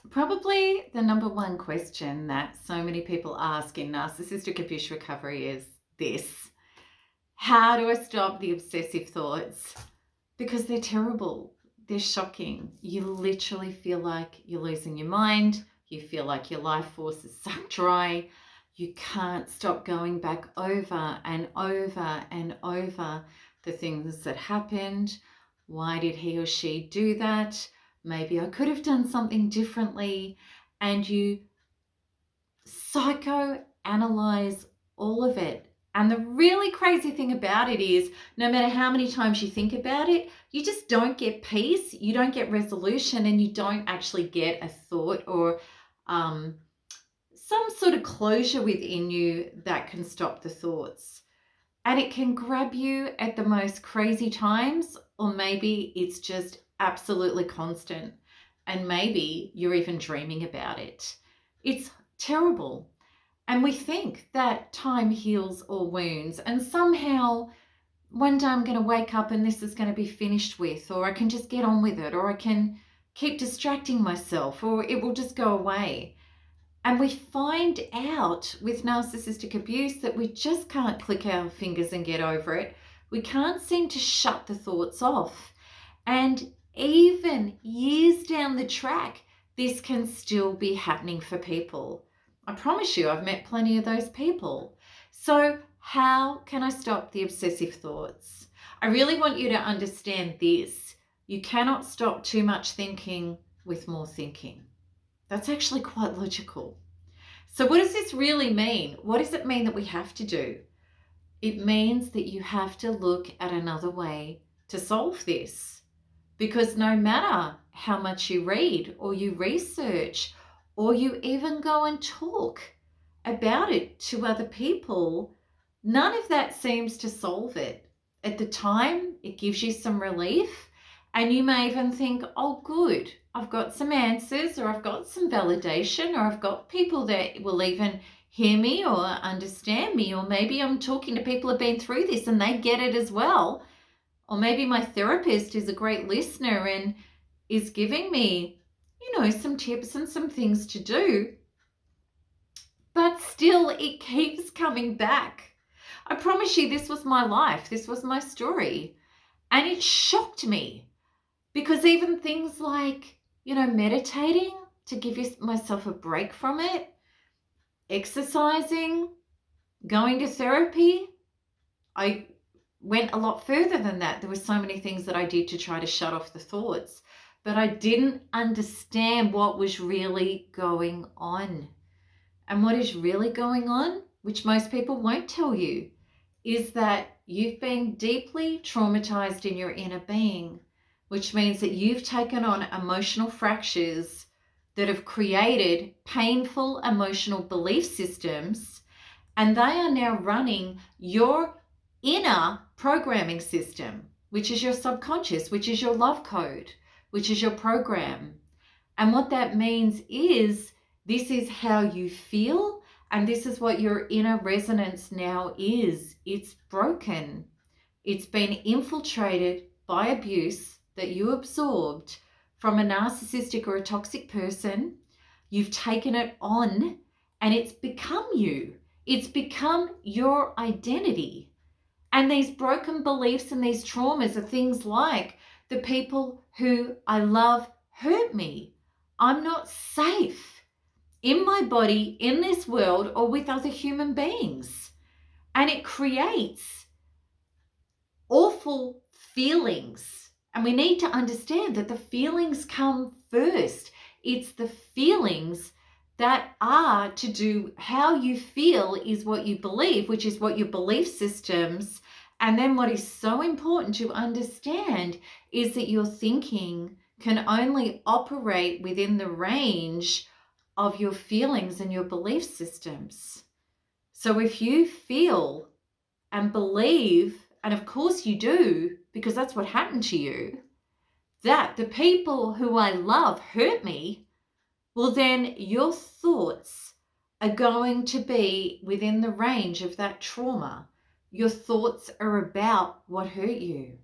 Probably the number one question that so many people ask in narcissistic abuse recovery is this: how do I stop the obsessive thoughts? Because they're terrible. They're shocking. You literally feel like you're losing your mind. You feel like your life force is sucked dry. You can't stop going back over and over and over the things that happened. Why did he or she do that? Maybe I could have done something differently. And you psychoanalyze all of it. And the really crazy thing about it is, no matter how many times you think about it, you just don't get peace, you don't get resolution, and you don't actually get a thought or some sort of closure within you that can stop the thoughts. And it can grab you at the most crazy times, or maybe it's just absolutely constant. And maybe you're even dreaming about it. It's terrible. And we think that time heals all wounds, and somehow one day I'm going to wake up and this is going to be finished with, or I can just get on with it, or I can keep distracting myself, or it will just go away. And we find out with narcissistic abuse that we just can't click our fingers and get over it. We can't seem to shut the thoughts off. And even years down the track, this can still be happening for people. I promise you, I've met plenty of those people. So how can I stop the obsessive thoughts? I really want you to understand this. You cannot stop too much thinking with more thinking. That's actually quite logical. So what does this really mean? What does it mean that we have to do? It means that you have to look at another way to solve this. Because no matter how much you read or you research or you even go and talk about it to other people, none of that seems to solve it. At the time, it gives you some relief, and you may even think, oh, good, I've got some answers, or I've got some validation, or I've got people that will even hear me or understand me, or maybe I'm talking to people who have been through this and they get it as well. Or maybe my therapist is a great listener and is giving me, some tips and some things to do. But still, it keeps coming back. I promise you, this was my life. This was my story. And it shocked me because even things like, meditating to give myself a break from it, exercising, going to therapy, I went a lot further than that. There were so many things that I did to try to shut off the thoughts, but I didn't understand what was really going on. And what is really going on, which most people won't tell you, is that you've been deeply traumatized in your inner being, which means that you've taken on emotional fractures that have created painful emotional belief systems, and they are now running your inner programming system, which is your subconscious, which is your love code, which is your program. And what that means is this is how you feel, and this is what your inner resonance now is. It's broken. It's been infiltrated by abuse that you absorbed from a narcissistic or a toxic person. You've taken it on and it's become you. It's become your identity. And these broken beliefs and these traumas are things like the people who I love hurt me. I'm not safe in my body, in this world, or with other human beings. And it creates awful feelings. And we need to understand that the feelings come first. It's the feelings that are to do, how you feel is what you believe, which is what your belief systems. And then what is so important to understand is that your thinking can only operate within the range of your feelings and your belief systems. So if you feel and believe, and of course you do, because that's what happened to you, that the people who I love hurt me, well, then your thoughts are going to be within the range of that trauma. Your thoughts are about what hurt you,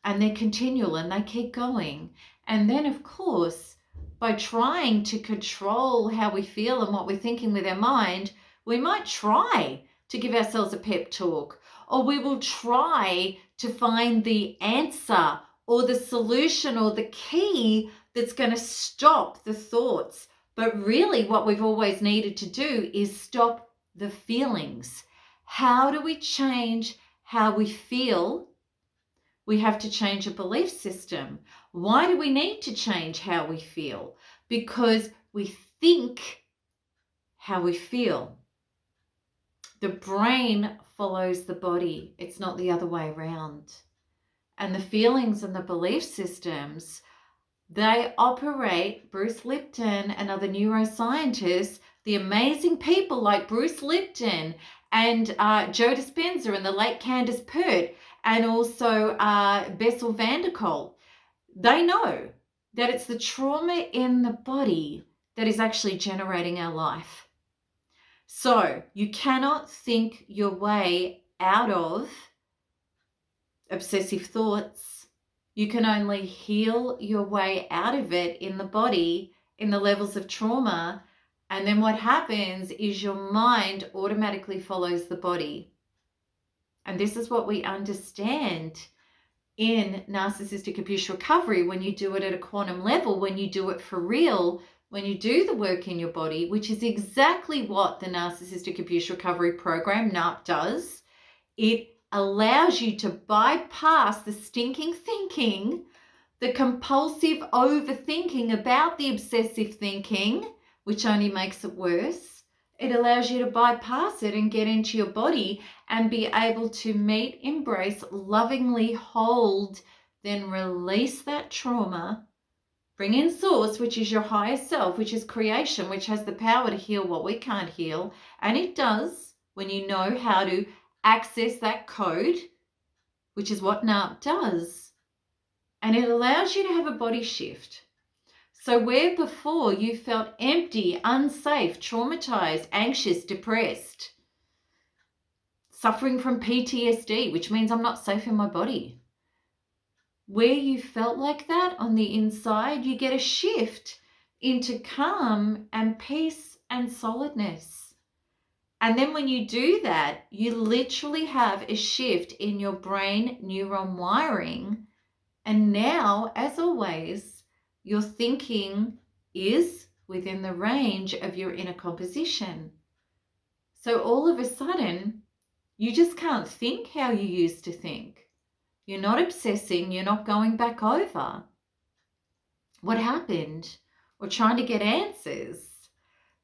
and they're continual and they keep going. And then, of course, by trying to control how we feel and what we're thinking with our mind, we might try to give ourselves a pep talk, or we will try to find the answer or the solution or the key that's going to stop the thoughts. But really what we've always needed to do is stop the feelings. How do we change how we feel? We have to change a belief system. Why do we need to change how we feel? Because we think how we feel. The brain follows the body. It's not the other way around. And the feelings and the belief systems, they operate, Bruce Lipton and other neuroscientists, the amazing people like Bruce Lipton and Joe Dispenza and the late Candace Pert and also Bessel van der Kolk, they know that it's the trauma in the body that is actually generating our life. So you cannot think your way out of obsessive thoughts. You can only heal your way out of it in the body, in the levels of trauma. And then what happens is your mind automatically follows the body. And this is what we understand in narcissistic abuse recovery when you do it at a quantum level, when you do it for real, when you do the work in your body, which is exactly what the Narcissistic Abuse Recovery Program, NARP, does. It allows you to bypass the stinking thinking, the compulsive overthinking about the obsessive thinking, which only makes it worse. It allows you to bypass it and get into your body and be able to meet, embrace, lovingly hold, then release that trauma. Bring in source, which is your higher self, which is creation, which has the power to heal what we can't heal. And it does when you know how to access that code, which is what NARP does. And it allows you to have a body shift. So where before you felt empty, unsafe, traumatized, anxious, depressed, suffering from PTSD, which means I'm not safe in my body. Where you felt like that on the inside, you get a shift into calm and peace and solidness. And then when you do that, you literally have a shift in your brain neuron wiring. And now, as always, your thinking is within the range of your inner composition. So all of a sudden, you just can't think how you used to think. You're not obsessing, you're not going back over what happened or trying to get answers,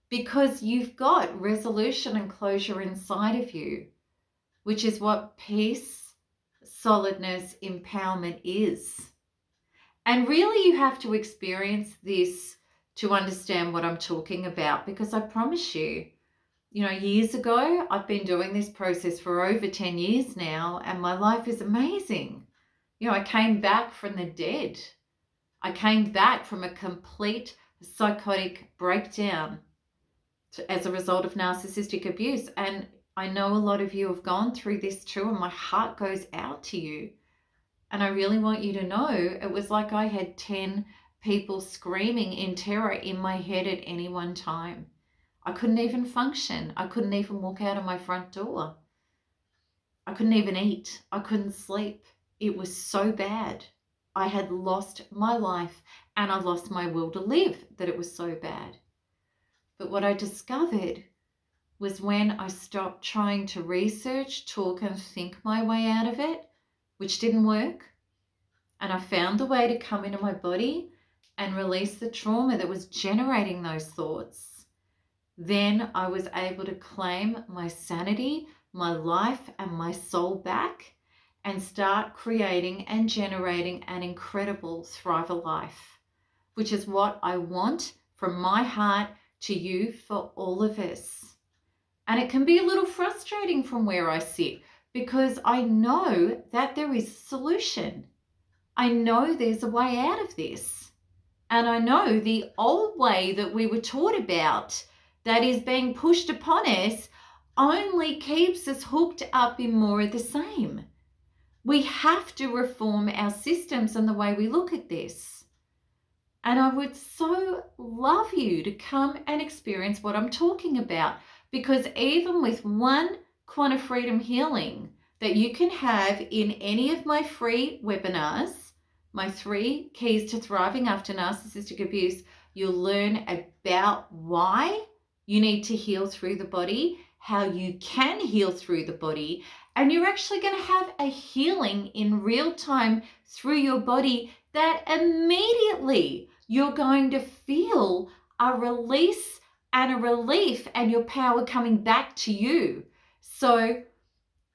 because you've got resolution and closure inside of you, which is what peace, solidness, empowerment is. And really you have to experience this to understand what I'm talking about, because I promise you, years ago, I've been doing this process for over 10 years now, and my life is amazing. I came back from the dead. I came back from a complete psychotic breakdown as a result of narcissistic abuse. And I know a lot of you have gone through this too, and my heart goes out to you. And I really want you to know it was like I had 10 people screaming in terror in my head at any one time. I couldn't even function. I couldn't even walk out of my front door. I couldn't even eat. I couldn't sleep. It was so bad. I had lost my life and I lost my will to live, that it was so bad. But what I discovered was when I stopped trying to research, talk and think my way out of it, which didn't work, and I found the way to come into my body and release the trauma that was generating those thoughts, then I was able to claim my sanity, my life and my soul back and start creating and generating an incredible Thriver life, which is what I want from my heart to you for all of us. And it can be a little frustrating from where I sit, because I know that there is a solution. I know there's a way out of this. And I know the old way that we were taught about that is being pushed upon us only keeps us hooked up in more of the same. We have to reform our systems and the way we look at this. And I would so love you to come and experience what I'm talking about, because even with one quantum freedom healing that you can have in any of my free webinars, my 3 keys to thriving after narcissistic abuse, you'll learn about why you need to heal through the body, how you can heal through the body, and you're actually going to have a healing in real time through your body that immediately you're going to feel a release and a relief and your power coming back to you. So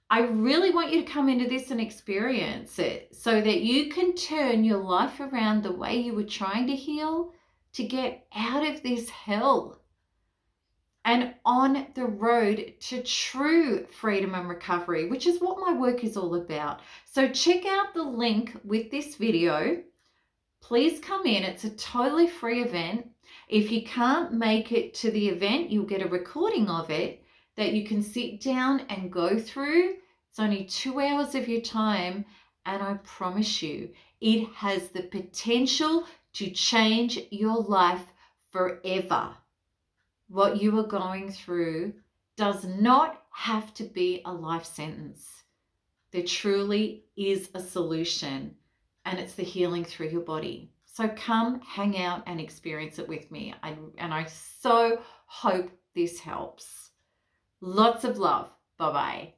I really want you to come into this and experience it so that you can turn your life around the way you were trying to heal, to get out of this hell and on the road to true freedom and recovery, which is what my work is all about. So check out the link with this video. Please come in. It's a totally free event. If you can't make it to the event, you'll get a recording of it that you can sit down and go through. It's only 2 hours of your time, and I promise you, it has the potential to change your life forever. What you are going through does not have to be a life sentence. There truly is a solution, and it's the healing through your body. So come hang out and experience it with me. And I so hope this helps. Lots of love. Bye-bye.